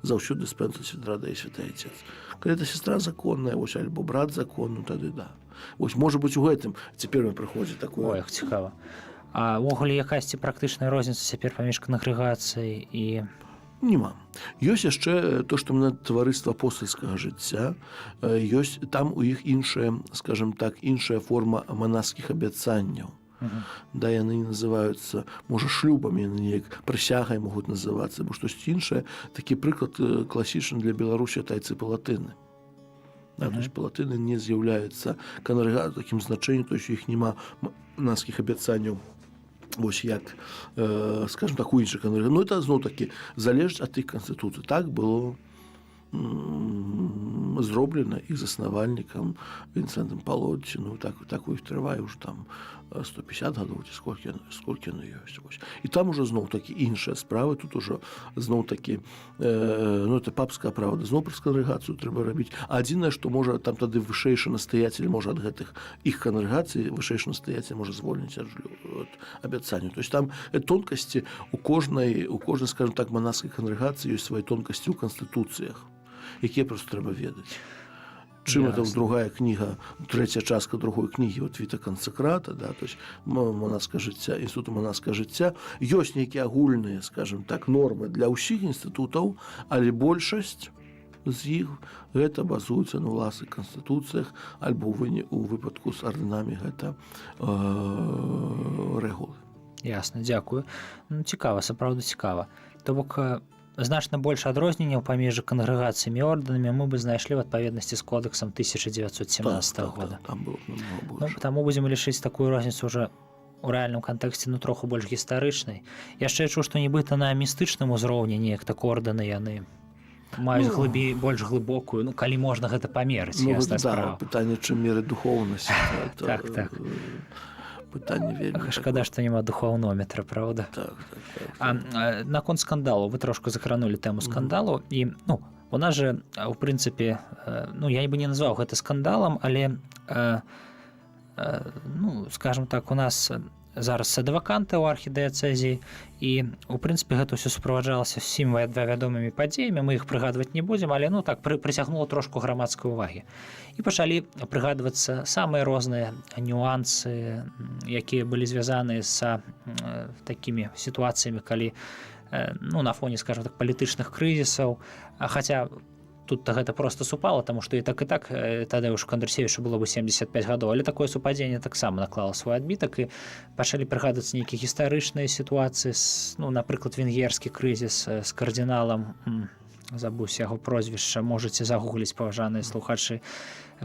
заўсёды дыспенса святара дае святы Айцец. Калі это сестра законная, вось, альбо брат законны, тады да. Вось, можа быць, у гэтым цяпер мне прыходзіць такое. Ой, цікава. А ўвогуле якасьці практычная розніца цяпер паміж кангрэгацыяй і... Нема. Ёсць яшчэ то, што на таварыства апостальскага жыцця, ёсць там у іх іншая, скажем так, іншая форма манаскіх абяцанняў. Да, яны называюцца, можа, шлюбамі, яны неяк прысягай могуць называцца, бо штосьці іншае. Такі прыклад класічны для Беларусі тайцы палатыны. Да, то есть палатыны не з'яўляюцца кангрэгацыяй такім значэннем, то есть у іх няма манаскіх абяцанняў. Вось як, скажем так, у іншых кангрэгацый. Ну, это зноў-такі залежыць ад іх канстытуцыі. Так было зроблена іх заснавальнікам Вінсентам Палотці, ну, так у іх трывае ўжо там 150 гадоў, ці сколькі яно ёсць. Вось. І там ужо зноў-такі іншыя справы, тут ужо зноў-такі, ну, это папская правда, зноў праз кангрэгацыю трэба рабіць. А адзінае, што можа там тады вышэйшы настаяцель можа ад гэтых іх кангрэгацый, вышэйшы настаяцель можа звольніць ад абяцанняў. То есть там тонкасці у кожнай, скажем так, манаскай кангрэгацыі ёсць свае тонкасці ў канстытуцыях, якія проста трэба ведаць. Чым это другая кніга, трэцяя частка другой кнігі, вот Віта Кансакрата, да, то есть манаскае жыцця, інстытут манаскае жыцця, ёсць нейкія агульныя, скажем так, нормы для ўсіх інстытутаў, але большасць з іх гэта базуецца на ўласных канстытуцыях, альбо у выпадку з ардынамі гэта рэгулы. Ясна, дзякую. Ну, цікава, сапраўды цікава. То бок, значна больш адрозненняў паміж кангрэгацыямі і ордэнамі мы бы знайшлі ў адпаведнасці з кодексам 1917 года. Там было намного больш. Ну, таму будзем лічыць такую розніцу ўжо у рэальным кантэксце, ну, троху больш гістарычнай. Яшчэ чуў, што нібыта на містычным узроўні неяк так ордэны яны маюць больш глыбокую, ну, калі можна гэта памерыць, ясна справа. Пытанне, чым меры духоўнасць. Так. Пытанне вельмі. Шкада, што няма духоўнометра, правда? Так. А наконт скандалу, вы трошку закранулі тэму скандалу, і, ну, у нас же, у прынцыпе, ну, я бы не назваў гэта скандалам, але, ну, скажем так, у нас зараз адваканты ў архідыяцэзіі, і, у прынцыпе, гэта ўсё суправаджалася ўсім вядомымі падзеямі, мы іх прыгадваць не будзем, але, ну, так, прыцягнула трошку грамадскай увагі. І пачалі прыгадвацца самыя розныя нюансы, якія былі звязаны з такімі сітуацыямі, калі, ну, на фоне, скажем так, палітычных крызісаў, хаця тут гэта проста супала, таму што і так тады ўж Кандрасевічу было бы 75 гадоў, але такое супадзенне таксама наклала свой адбітак, і пачалі прыгадвацца нейкія гістарычныя сітуацыі, ну, напрыклад, венгерскі крызіс з кардыналам, забуўся яго прозвішча, можаце загугліць, паважаныя слухачы,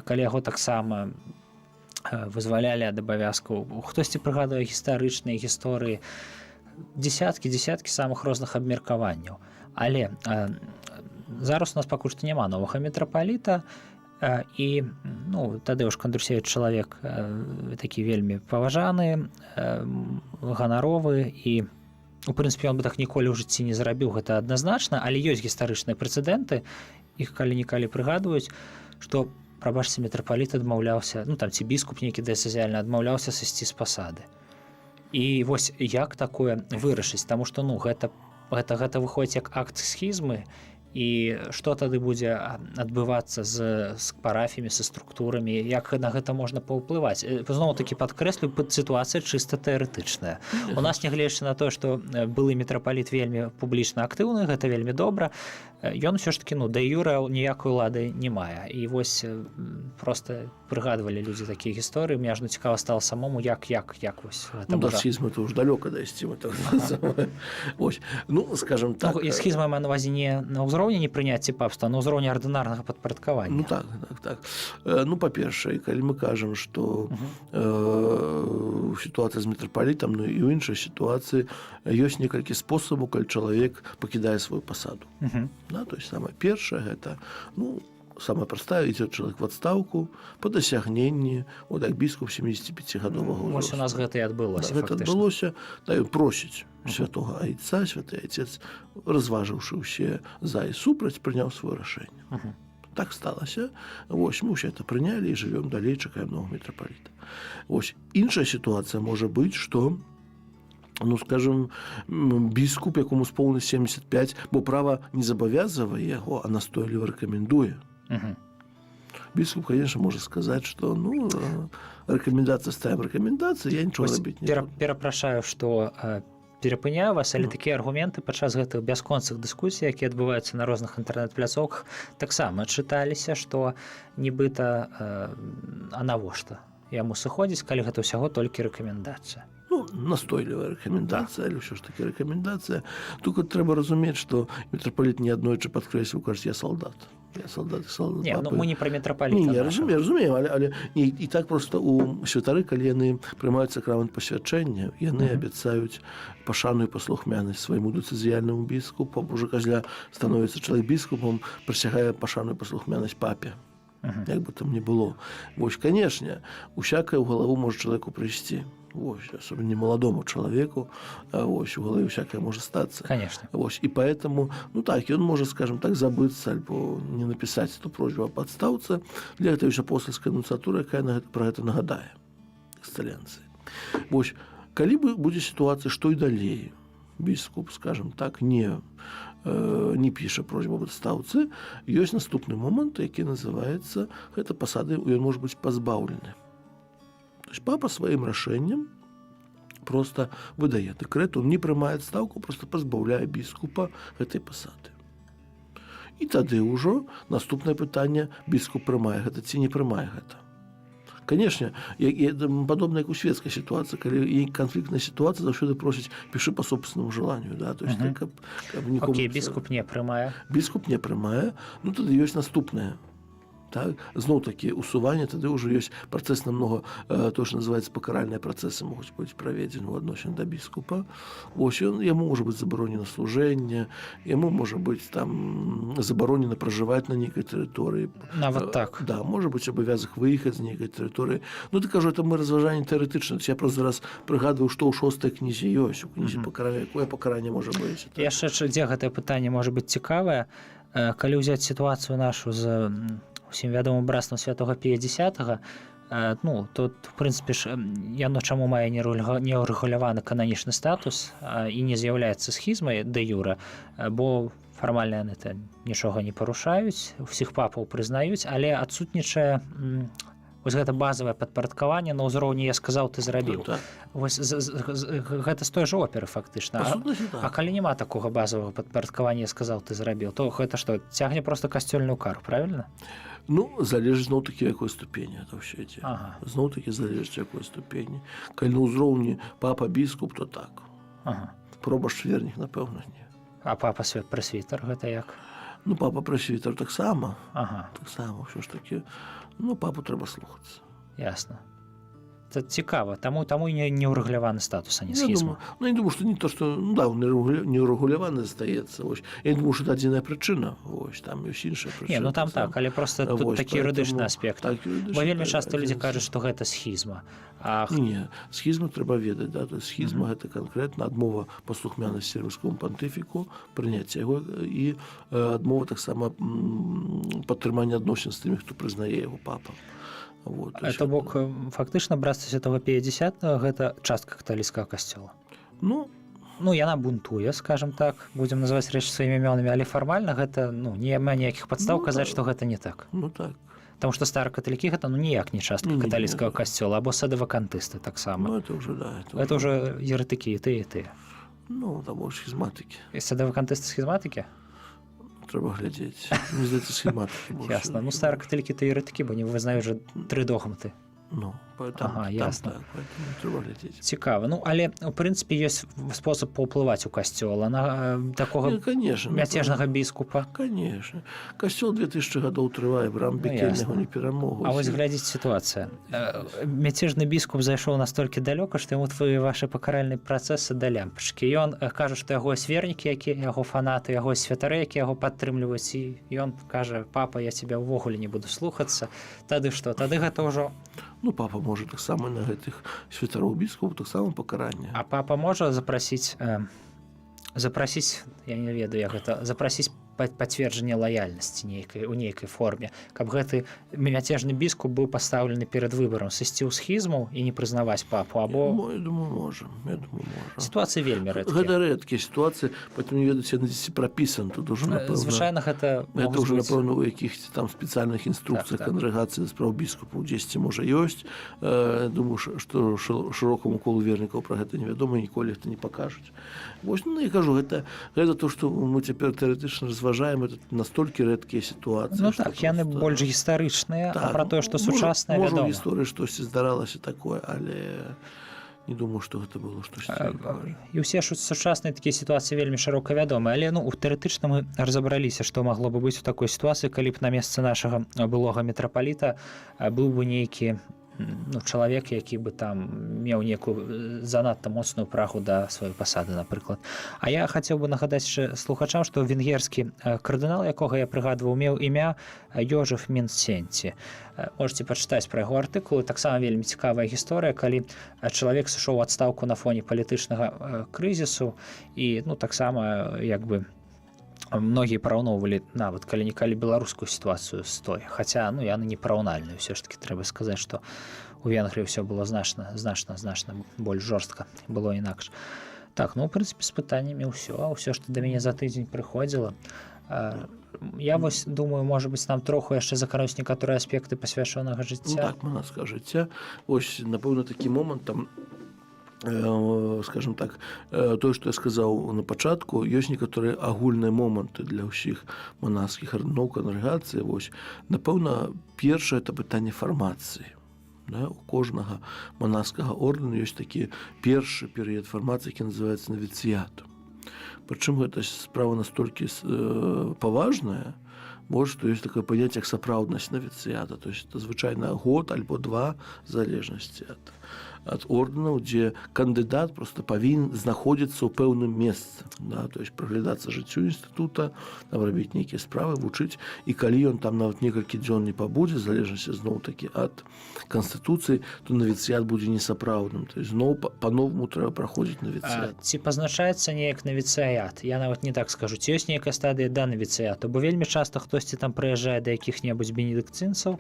калі яго таксама вызвалялі ад абавязкаў. Хтосьці прыгадвае гістарычныя гісторыі, дзесяткі самых розных абмеркаванняў. Але зараз у нас пакуль што няма новага мітрапаліта, і, ну, тады ўж Кандрусевіч чалавек такі вельмі паважаны, ганаровы, і, у прынцыпе, ён бы так ніколі ў жыцці не зрабіў, гэта адназначна, але ёсць гістарычныя прэцэдэнты, іх калі-нікалі прыгадваюць, што, прабачце, мітрапаліт адмаўляўся, ну, там ці біскуп нейкі дыяцэзіяльны адмаўляўся сысці з пасады. І вось як такое вырашыць, таму што, ну, гэта выходзіць як акт схізмы, і што тады будзе адбывацца з парафіямі, са структурамі, як на гэта можна паўплываць. Зноў-такі падкрэслю, сітуацыя чыста тэарэтычная. У нас, нягледзячы на тое, што былы мітрапаліт вельмі публічна актыўны, гэта вельмі добра, ён усё ж такі, да юра ніякай улады не мае. І вось проста прыгадвалі людзі такія гісторыі, мне ажно цікава стала самому, як вось гэта до схізмы то ўж далёка дайсці. Скажем так. І схізма мае на ўвазе не на ўзроўні непрыняцця папства, а на ўзроўні ардынарнага падпарадкавання. Так. Па-першае, калі мы кажам, што сітуацыя з мітрапалітам, і ў іншай сітуацыі ёсць некалькі спосабаў, калі чалавек пакідае сваю пасаду. То есть самае першае гэта, самая простая, идет человек в отставку по досягненні, як біскуп 75-гадовага ўзросту. Вось у нас гэта і адбылося, гэта адбылося, ён просіць святога айца, святы айцец, разважыўшы ўсе за і супраць, прыняў сваё рашэнне. Так сталася. Вось мы ўсе это прынялі і жывём далей, чакаем нового мітрапаліта. Вось іншая сітуацыя можа быць, што скажем, біскуп, якому споўніць 75, бо права не забавязвае яго, а настойліва рэкамендуе. Біскуп, конечно, можа сказаць, што рэкамендацыя ставім рэкамендацыі, я нічого рабіць не буду. Перапрашаю, што перапыняю вас, але такія аргументы падчас гэтых бясконцых дыскусій, якія адбываюцца на розных інтэрнэт-пляцоўках, таксама чыталіся, што нібыта навошта яму сыходзіць, калі гэта ўсяго толькі рэкамендацыя. Настойлівая рэкамендацыя, але ўсё ж такі рэкамендацыя. Тут трэба разумець, што мітрапаліт не аднойчы падкрэсліў, кажа, я солдат. Я солдат. Не, мы не пра мітрапаліта. Я разумею, але і так проста у святары, калі яны прымаюць сакрамент пасвячэння, яны абяцаюць пашану і паслухмянасць свайму дыцэзіяльнаму біскупу, бо ўжо калі становіцца чалавек біскупам, прысягае пашану і паслухмянасць папе. Як бы там не было. Вось, канешне, усякае ў галаву можа чалавеку прыйсці. Вось, особенно не молодому человеку, вось, у голове всякое может статься. Конечно. Вось, и поэтому, он может, скажем так, забыться, альбо не написать эту просьбу об отставце. Для этого еще апостольская нунциатура, якая про это нагадае эксцеленции. Вось, калі будзе ситуация, что и далее, біскуп, скажем так, не піша просьбу об отставце, есть наступный момент, який называется, гэта посады, он может быть позбавлены. Папа своим рашэннем просто выдае дэкрэт, он не прымае адстаўку, просто пазбаўляе біскупа гэтай пасады. І тады ўжо наступнае пытанне, біскуп прымае гэта ці не прымае гэта. Конечно, падобна як у светскай сітуацыі, калі канфліктная сітуацыя, заўсёды просяць пішы па собственнаму желанию, да, то есть каб нікому. Окей, біскуп не прымае. Біскуп не прымае, тады ёсць наступнае. Так, зноў-такі усуванне, тады ўжо ёсць працэс намного, то, што называецца пакаральныя працэсы могуць быць праведзены ў адносін да біскупа. Вось яму можа быць забаронена служэнне, яму можа быць там забаронена пражываць на нейкай тэрыторыі. Нават так. Да, можа быць абавязак выехаць з нейкай тэрыторыі. Ты кажу, это мы разважанне тэарэтычна. Я просто зараз прыгадваю, што ў 6-й кнізе ёсць, у кнізе пакарання, якое пакаранне можа быць. Яшчэ дзе гэтае пытанне можа быць цікавае, калі ўзяць сітуацыю нашу з усім вядомым брацтвам святога Пія X, тут, в прынцыпе, яно чаму мае неурэгуляваны кананічны статус і не з'яўляецца схізмай дэ юра, бо фармальна яны нічога не парушаюць, усіх папаў прызнаюць, але адсутнічае вось гэта базавае падпарадкаванне на ўзроўні «я сказаў, ты зрабіў». Вось гэта з той жа оперы, фактычна. А калі няма такога базавага падпарадкавання «я сказаў, ты зрабіў», то гэта што, цягне проста касцёльную кару, правільна? Залежыць зноў-такі якой ступені это ўсё ідзе. Зноў-такі залежыць якой ступені. Калі на ўзроўні папа біскуп, то так. Пробашч вернік, напэўна, не. А папа прэсвітар гэта як? Папа прэсвітар таксама. Таксама, ўсё ж такі. Папу трэба слухацца. Ясна. Это цікава, таму і неурэгуляваны статус, а не схізма. Я думаю, што не то, што неурэгуляваны застаецца. Я думаю, што это адзіная прычына. Там ёсць іншая прычына. Не, там так, але проста тут такі юрыдычны аспект. Бо вельмі часта людзі кажуць, што гэта схізма. Не, схізму трэба ведаць, да, то есть схізма гэта канкрэтна адмова паслухмянасці рымскому пантыфіку, прыняцце яго і адмова таксама падтрымання адносін з тымі, хто прызнае яго папам. Это бок фактычна брацтва святога Пія X гэта частка каталіцкага касцёла. ну яна бунтуе, скажем так, будзем называць рэч сваімі імёнамі, але фармальна гэта няма ніякіх падстаў казаць, што гэта не так. Ну так. Таму што старакаталікі гэта ніяк не частка каталіцкага касцёла або садавакантысты таксама. Ну это уже, да. Это ўжо еретыкі і тыя. Ну, там больше схематики. І садавакантысты схематыкі? Треба глядзець. Мне здаецца, схематики больше. Ясна. Ну, старакаталікі то еретыкі, бо не вызнаюць жа 3 догматы. Ну, поэтому Ага, ясно. Так, поэтому треба глядзець. Цікава. Ну, але, у прынцыпе, ёсць спосаб паўплываць у касцёла на такога мяцежнага біскупа. Конечно. Касцёл 2000 гадоў трывае, брам пекельнага не перамогу. А вось глядзіць сітуацыя. Мяцежны біскуп зайшоў настолькі далёка, што яму твои ваши пакаральныя працэсы да лямпачкі. Ён кажа, што яго свернікі, якія яго фанаты, яго святары, якія яго падтрымліваюць, і ён кажа: папа, я цябе ўвогуле не буду слухацца. Тады што? Тады гэта ўжо... Ну, папа можа таксама на гэтых святароў біскупаў таксама пакаранне. А папа можа запрасіць, я не ведаю, як гэта, запрасіць пацверджанне лаяльнасці у нейкай форме, каб гэты мяцежны біскуп быў пастаўлены перад выбарам сысці ў схізму і не прызнаваць папу, або... Я думаю, можа. Сітуацыі вельмі рэдкія. Гэта рэдкія сітуацыі, потым не ведаюць, яны дзесьці прапісан, тут уже, напэўна... Звычайна гэта... Это уже, напэўна, у якіх там спецыяльных інструкцыях кангрэгацыі спраў біскупаў дзесьці, можа, ёсць. Думаю, што шырокаму колу вернікаў пра гэта невядома, ніколі гэта не пакажуць. Вось, ну, я кажу, гэта то, што мы цяпер тэарэтычна разважаем, это настолькі рэдкія сітуацыі. Ну так, яны больш гістарычныя, а пра тое, што сучаснае, вядома. Можа, у гісторыі штосьці здаралася такое, але не думаю, што гэта было штосьці. І ўсе сучасныя такія сітуацыі вельмі шырока вядомыя, але тэарэтычна мы разабраліся, што магло бы быць у такой сітуацыі, калі б на месцы нашага былога мітрапаліта быў бы нейкі чалавек, які бы там меў некую занадта моцную прагу да сваёй пасады, напрыклад. А я хацеў бы нагадаць слухачам, што венгерскі кардынал, якога я прыгадваў, меў імя Йожеф Минценти. Можете пачытаць пра яго артыкулы. Таксама вельмі цікавая гісторыя, калі чалавек сышоў у адстаўку на фоне палітычнага крызісу і таксама як бы многія параўноўвалі нават калі-нікалі беларускую сітуацыю з той. Хаця яны не параўнальныя. Усё ж такі трэба сказаць, што у Венгрыі ўсё было значна больш жорстка, было інакш. Так, у прынцыпе, з пытаннямі ўсё. А ўсё, што да мяне за тыдзень прыходзіла. Я вось думаю, можа быць, нам троху яшчэ закрануць некаторыя аспекты пасвячонага жыцця. Так, манацкага жыцця. Вось, напэўна, такі момант там, скажем так, тое, што я сказаў на пачатку, ёсць некаторыя агульныя моманты для ўсіх манаскіх ардэноў, кангрэгацый. Вось, напэўна, першае это пытанне фармацыі. У кожнага манаскага ордэну ёсць такі першы перыяд фармацыі, які называецца навіцыят. Прычым гэта справа настолькі паважная, может, што ёсць такое паняцце, як сапраўднасць навіцыята. То есть это звычайна год альбо 2 в залежнасці ад ордэнаў, дзе кандыдат просто павінен знаходзіцца ў пэўным месцы, то есть прыглядацца жыццю інстытута, там рабіць нейкія справы, вучыць, і калі ён там нават некалькі дзён не пабудзе, в залежнасці зноў-такі ад канстытуцыі, то навіцыят будзе несапраўдным. То есть зноў па-новаму трэба праходзіць навіцыят. Ці пазначаецца неяк навіцыят? Я нават не так скажу. Ці ёсць нейкая стадыя да навіцыяту? Бо вельмі часта хтосьці там прыязджае да якіх-небудзь бенедыкцынцаў,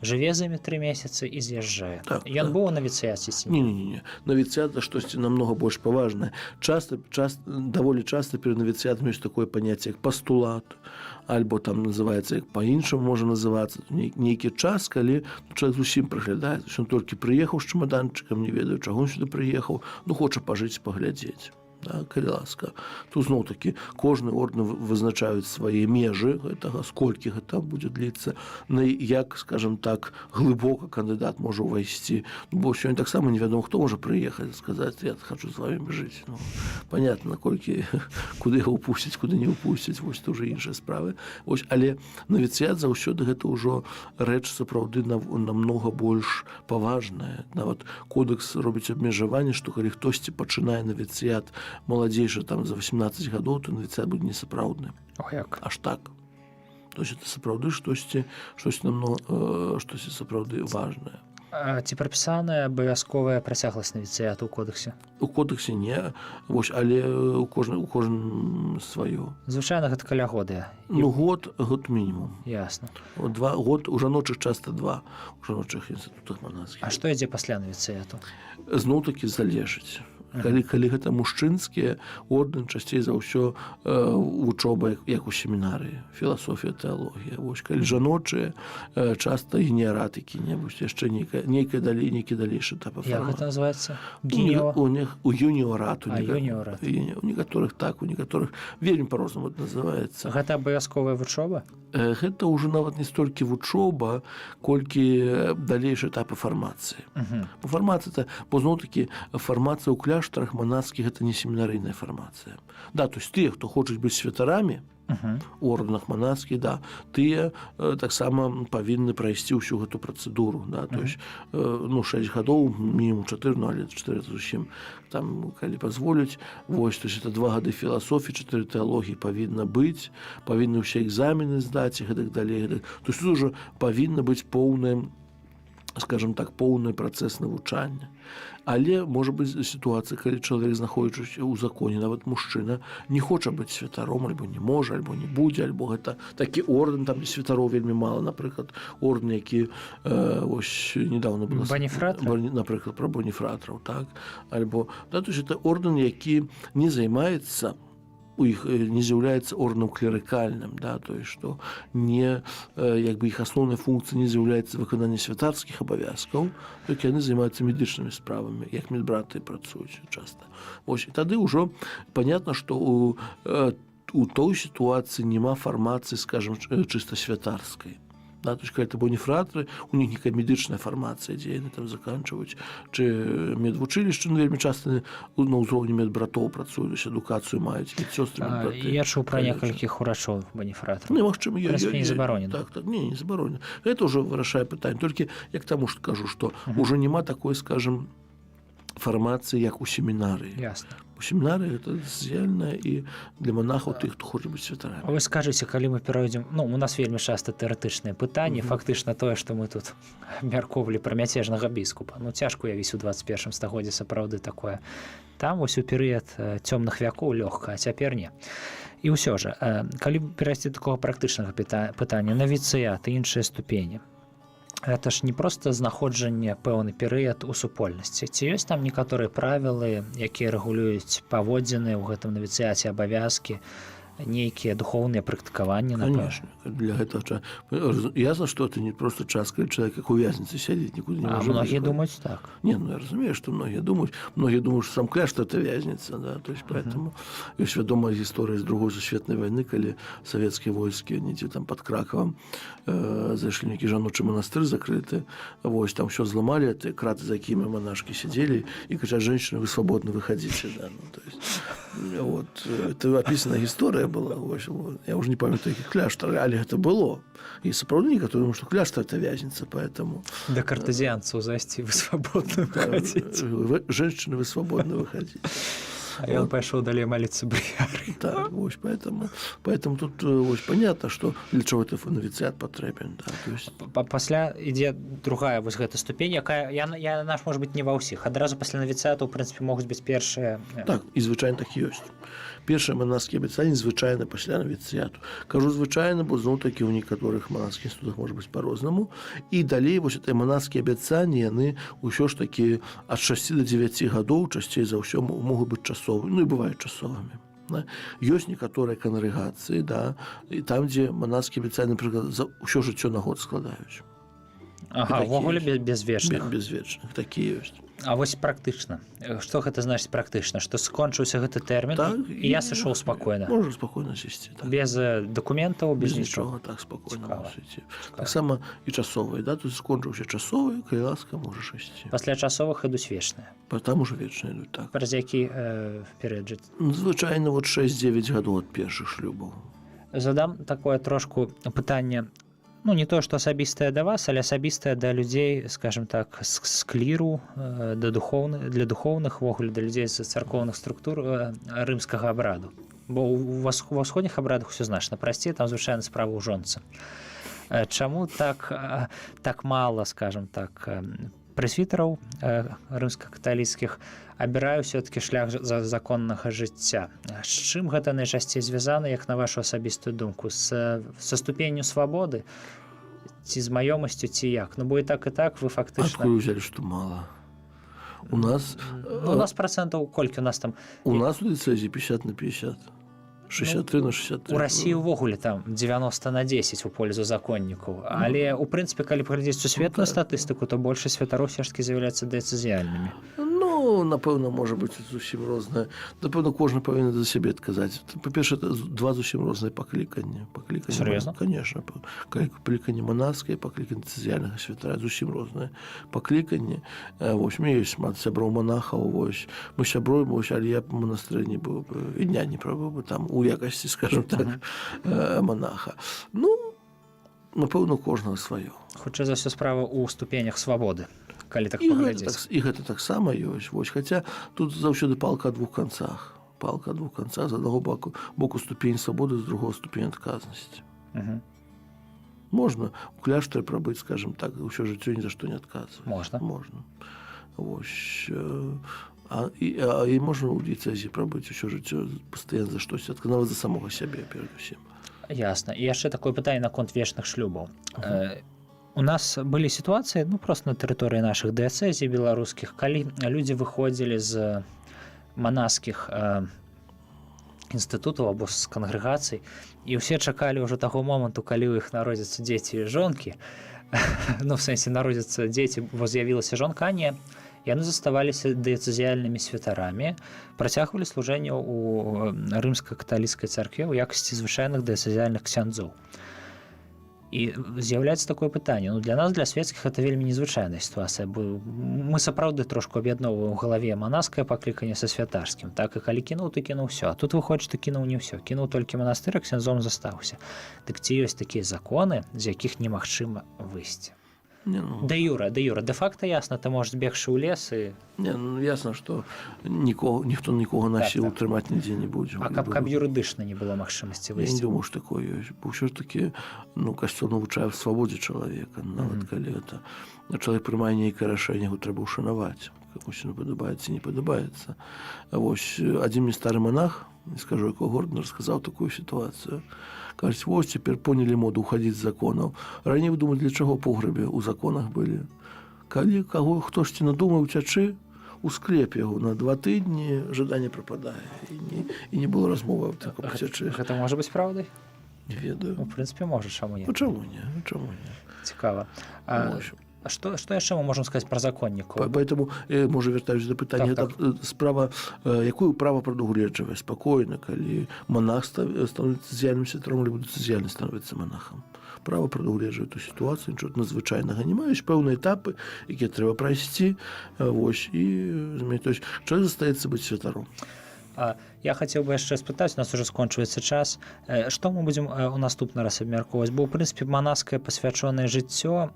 жыве за імі 3 месяцы і з'язджае. Ён быў у навіцыяце ці не? Не. Навіцыят штосьці намнога больш паважнае. Даволі часта перад навіцыятам ёсць такое паняцце, як пастулат, альбо там называецца, як па-іншаму можа называцца, нейкі час, калі чалавек зусім прыглядаецца, ён толькі прыехаў з чамаданчыкам, не ведаю, чаго ён сюды прыехаў, хоча пажыць, паглядзець. Калі ласка. Тут зноў-такі кожны ордэн вызначаюць свае межы гэтага, сколькі гэта будзе дліцца, як, скажем так, глыбока кандыдат можа ўвайсці. Бо сёння таксама невядома, хто можа прыехаць і сказаць: я хочу з вамі жыць. Понятно, наколькі, куды яго ўпусціць, куды не ўпусціць, вось тут уже іншыя справы. Але навіцыят заўсёды гэта ўжо рэч сапраўды намнога больш паважная. Нават кодэкс робіць абмежаванне, што калі хтосьці пачынае навіцыят маладзейшы там за 18 гадоў, то навіцыят будзе несапраўдны. Аж так. То есть это сапраўды штосьці сапраўды важнае. Ці прапісаная абавязковая працягласць навіцыяту ў кодексе? У кодексе не, але у кожным сваё. Звычайна гэта каля года. Год мінімум. Ясна. Год у жаночых часта 2 у жаночых інстытутах манаскіх. А што ідзе пасля навіцыяту? Зноў-такі залежыць. Калі гэта мужчынскія ордэны, часцей за ўсё вучоба як у семінарыі, філасофія, тэалогія. Вось калі жаночыя, часта генерат які-небудзь, яшчэ нейкі далейшы этап Як фармацыі. гэта называецца? У юніорат, юніорат. у некаторых так, у некаторых вельмі по-рознаму это называецца. Гэта абавязковая вучоба? Гэта ўжо нават не столькі вучоба, колькі далейшы этапы фармацыі. Бо фармацыя, бо зноў-такі фармацыя ў кляштарах манацкіх гэта не семінарыйная фармацыя. Да, то есть тыя, хто хочуць быць святарамі, у ордэнах манацкіх, да, тыя таксама павінны прайсці ўсю гэту працэдуру, да, то есть 6 гадоў, мінімум 4, але 4 зусім там, калі пазволяць, вось, то есть это 2 гады філасофіі, 4 тэалогіі павінна быць, павінны ўсе экзамены здаць і гэтак далей. То есть тут ўжо павінна быць поўная, скажем так, поўны працэс навучання. Але можа быць сітуацыя, калі чалавек, знаходзячыся ў законе, нават мужчына, не хоча быць святаром, альбо не можа, альбо не будзе, альбо гэта такі ордэн, там святароў вельмі мала, напрыклад, ордэн, які ось недавно было... Боніфратра? Напрыклад, пра боніфратраў, так? Альбо, да, то есть это ордэн, які не займаецца, у іх не з'яўляецца ордэнам клерыкальным, да, то есть што не, як бы іх асноўнай функцыяй не з'яўляецца выкананне святарскіх абавязкаў, то яны займаюцца медычнымі справамі, як медбраты працуюць часта. Вось, і тады ўжо понятно, што у той сітуацыі няма фармацыі, скажем, чыста святарскай. Да, то есть, калі это боніфратры, у них некая медычная фармацыя, дзе яны там заканчваюць, чи медвучылішчы, вельмі часта на ўзроўні медбратоў працуюць, адукацыю маюць, медсёстры, медбраты. Я чуў пра некалькіх урачоў боніфратраў. Ну, магчыма, не забаронена. Так, не забаронена. Гэта ўжо вырашае пытанне. Толькі як таму што кажу, што ўжо няма такой, скажем, фармацыі, як у семінарыі. Ясна. У семінарыі гэта з'яльна і для монахаў тых, хто хоча быць святарамі. Вы скажыце, калі мы перайдзем, у нас вельмі часта тэарэтычныя пытанні, фактычна тое, што мы тут мяркоўвалі пра мяцежнага біскупа. Цяжка уявіць у 21 стагоддзі сапраўды такое. Там вось у перыяд цёмных вякоў лёгка, а цяпер не. І ўсё ж, калі перайсці такога практычнага пытання, навіцыят і іншыя ступені, это ж не проста знаходжанне пэўны перыяд у супольнасці. Ці ёсць там некаторыя правілы, якія рэгулююць паводзіны ў гэтым навіцыяце, абавязкі, нейкія духоўныя практыкаванні, напэўна? Конечно. Для гэтага ясна, што это не просто час, калі чалавек як у вязніцы сядзіць, нікуды не можа. А многія думаюць так. Не, я разумею, што многія думаюць, што сам кляштар это вязніца, да, то есть поэтому ёсць вядомая гісторыя з другой сусветнай вайны, калі савецкія войскі недзе там пад Кракавам зайшлі нейкі жаночы манастыр закрыты, вось там ўсё зламалі, ты краты, за якімі монашкі сядзелі і крычаць: "Женщины, вы свободны, выходите", да, то есть вот это описана гісторыя была, вось, я уже не памятаю, які кляштар, але гэта было. І сапраўды некаторыя думаюць, што кляштар это вязніца, поэтому да картезіанцаў зайсці, вы свабодны выходзіце. Женщины, вы свободны выходите. А ён пайшоў далей маліцца брыяры. Так, вось, поэтому тут вось понятно, што для чаго это навіцыят патрэбен, да, то есть пасля ідзе другая вось гэта ступень, якая яна ж можа быць не ва ўсіх. Адразу пасля навіцыяту, ў прынцыпе, могуць быць першыя. Так, і звычайна так ёсць. Першыя манаскія абяцанні звычайна пасля навіцыяту. Кажу звычайна, бо зноў-такі ў некаторых манаскіх інстытутах можа быць па-рознаму. І далей вось гэтыя манаскія абяцанні, яны ўсё ж такі ад 6 до 9 гадоў часцей за ўсё могуць быць часовымі, і бываюць часовымі. Да? Ёсць некаторыя кангрэгацыі, да, і там, дзе манаскія абяцанні, напрыклад, за ўсё жыццё на год складаюць. Ага, увогуле безвечных. Безвечных, такія ёсць. А вось практычна. Што гэта значыць практычна? Што скончыўся гэты тэрмін, так, і я сышоў спакойна. Можа спакойна сысці. Так. Без дакументаў, без нічога. Так, спакойна можа ісці. Таксама і часовыя, да? Тут скончыўся часовы, калі ласка, можаш ісці. Пасля часовых ідуць вечныя. Там ужо вечныя ідуць, так. Праз які перыяд жыць? Звычайна, 6-9 гадоў ад першых шлюбаў. Задам такое трошку пытанне, не то, што асабістае да вас, але асабістае да людзей, скажем так, з кліру, для духоўных, вогуле, да людзей з царкоўных структур рымскага абраду. Бо ва ўсходніх абрадах усё значна прасцей, там звычайна справа ў жонцы. Чаму так мала, скажем так, прэсвітараў рымска-каталіцкіх абіраюць все-таки шлях законнага жыцця? З чым гэта найчасцей звязана, як на вашу асабістую думку? Са ступенню свабоды? Ці з маёмасцю, ці як? Бо і так, вы фактычна... Адкуль узялі, што мала? У нас Ну, у нас процентаў колькі у нас там у нас у дыцэзіі 50 на 50. 63 на 63. у Расіі ўвогуле там 90 на 10 у пользу законнікаў, але у прынцыпе калі паглядзець сусветную статыстыку, то большасць святароў все ж таки з'яўляюцца дэцызіяльнымі. Ну, напэўна, можа быць зусім рознае. Напэўна, кожны павінен за сябе адказаць. Па-першае, два зусім розныя пакліканні. Сур'ёзна? Конечно. Пакліканне манаскае, пакліканне дэцызіяльнага святара зусім розныя пакліканні. Вось, у мяне ёсць шмат сяброў манахаў, вось. Мы сябруем, вось, але я па манастыры не быў бы, і дня не правыў бы там у якасці, скажем так, манаха. Ну, напэўна, кожнага сваё. Хутчэй за ўсё справа ў ступенях свабоды, калі так І паглядзець. гэта таксама ёсць. Вось, хаця тут заўсёды палка о двух канцах. Палка о двух канцах. З аднаго боку ступень свабоды, з другого ступень адказнасці. Можна у кляштары прабыць, скажем так, ўсё жыццё ні за што не адказваць. Можна. Вось. І можна у дыцэзіі прабыць усё жыццё пастаянна за штосьці, нават за самога сябе перадусім. Ясна. І яшчэ такое пытанне наконт вечных шлюбаў. У нас былі сітуацыі, ну, проста на тэрыторыі нашых дыяцэзій беларускіх, калі людзі выходзілі з манаскіх інстытутаў або з кангрэгацый, і ўсе чакалі ўжо таго моманту, калі ў іх народзяцца дзеці і жонкі, ну, в сэнсе народзяцца дзеці, бо з'явілася жонка, а не. Яны заставаліся дыяцэзіяльнымі святарамі, працягвалі служэнне ў рымска-каталіцкай царкве ў якасці звычайных дыяцэзіяльных ксяндзоў. І з'яўляецца такое пытанне. Ну, для нас, для свецкіх, гэта вельмі незвычайная сітуацыя, бо мы сапраўды трошку аб'ядноўваем у галаве манаскае пакліканне са святарскім. Так, і калі кінуў, то кінуў усё. А тут выходзіць, што кінуў не ўсё. Кінуў толькі манастыр, а ксяндзом застаўся. Дык ці ёсць такія законы, з якіх немагчыма выйсці? Де юра, де-факта ясна, ты можаш бегчы ў лес і... Ясна, што ніхто нікога на сілу трымаць нідзе не будзе. А каб юрыдычна не было магчымасці выйсці? Я не думаю, што такое ёсць. Бо ўсё ж такі, касцёл навучае в свабодзе чалавека, нават калі гэта. Чалавек прымае нейкае рашэнне, яго трэба ўшанаваць. Камусь не падабаецца, не падабаецца. Вось, адзін мне стары монах, не скажу, якого города, расказаў такую сітуацыю. Кажуць, вось, цяпер понялі моду ўхадзіць з законаў. Раней вы думалі, для чаго пограбе ў законах былі? Калі хтосьці надумаў уцячы, у склеп яго на 2 тыдні жаданне прападае. І не было размовы аб таком уцячы. Гэта можа быць праўдай? Не ведаю. У прынцыпе, можа, чаму не? Чаму не? Цікава. Што яшчэ мы можам сказаць пра законнікаў? Поэтому, можа, вяртаюсь да пытання, справа, якую права прадугледжвае спакойна, калі монах становіцца дыцэзіяльным святаром, або дыцэзіяльны становіцца монахам. Права прадугледжвае ту сітуацыю, нічога надзвычайнага не маюць, пэўныя этапы, якія трэба прайсці, вось, і чалавек застаецца быць святаром. Я хацеў бы яшчэ спытаць, у нас уже скончваецца час, што мы будзем у наступны раз абмяркоўваць, бо ў прынцыпе манаскае пасвячонае жыццё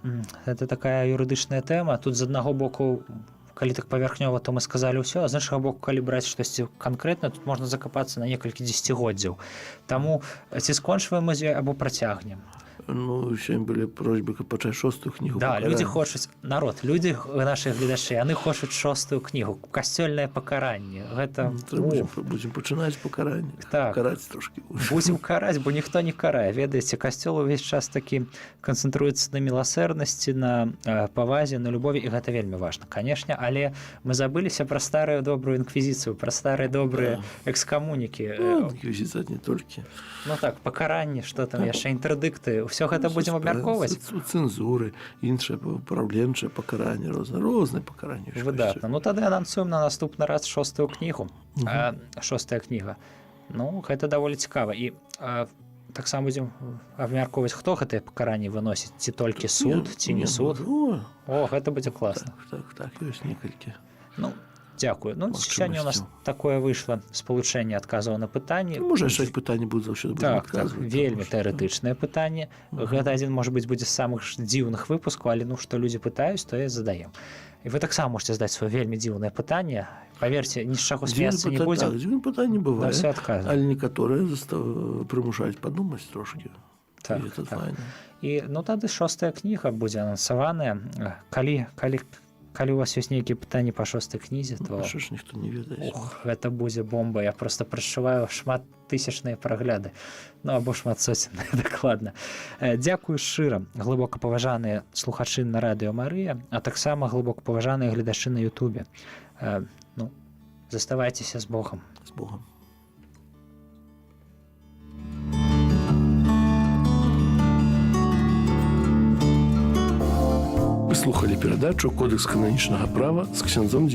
гэта такая юрыдычная тэма. Тут з аднаго боку, калі так паверхнёва, то мы сказалі ўсё, а з іншага боку, калі браць штосьці канкрэтна, тут можна закапацца на некалькі дзесяцігоддзяў. Таму ці скончваем мы або працягнем? Ну, сёння былі просьбы, каб пачаць 6-ю кнігу. Да, людзі хочуць, народ, людзі, нашыя гледачы, яны хочуць 6-ю кнігу, касцёльнае пакаранне. Гэта... Будзем пачынаць пакаранне. Так. Караць трошкі. Будзем караць, бо ніхто не карае. Ведаеце, касцёл увесь час такі канцэнтруецца на міласэрнасці, на павазе, на любові, і гэта вельмі важна, канешне, але мы забыліся пра старую добрую інквізіцыю, пра старыя добрыя экскамунікі. Інквізіцыя не толькі. Ну так, пакаранне, што там яшчэ, інтэрдыкты, ўсё гэта будзем абмяркоўваць. Цэнзуры, іншае папраўленчае пакаранне, розныя пакаранні. Выдатна. Ну тады анансуем на наступны раз 6-ю кнігу. 6-я кніга. Ну, гэта даволі цікава. І таксама будзем абмяркоўваць, хто гэтыя пакаранні выносіць, ці толькі суд, ці не суд. О, гэта будзе класна. Так, ёсць некалькі. Ну, дзякую. Ну, сёння у нас такое выйшла спалучэнне адказаў на пытанні. Можа, яшчэ пытанні будуць заўсёды будзем адказваць. Так, вельмі тэарэтычнае пытанне. Гэта адзін, можа быць, будзе з самых дзіўных выпускаў, але ну, што людзі пытаюць, то і задаем. І вы таксама можете здаць сваё вельмі дзіўнае пытанне. Паверце, ні з чаго смяцца не будзе. Дзіўнае пытанне бывае, але некаторыя прымушаюць падумаць трошкі. Так. І ну тады 6-я кніга будзе анансаваная. Калі калі у вас ёсць нейкія пытанні па 6-й кнізе, то Що ж ніхто не ведае. гэта будзе бомба. Я просто прашчуваю шмат тысячныя прагляды, ну або шмат соценныя дакладна. Дзякую шчыра, глыбока паважаныя слухачы на радыё Марыя, а таксама глыбока паважаныя гледачы на Ютубе. Ну, заставайцеся з Богом. З Богом. Вы слухали перадачу «Кодекс кананічнага права» з ксяндзом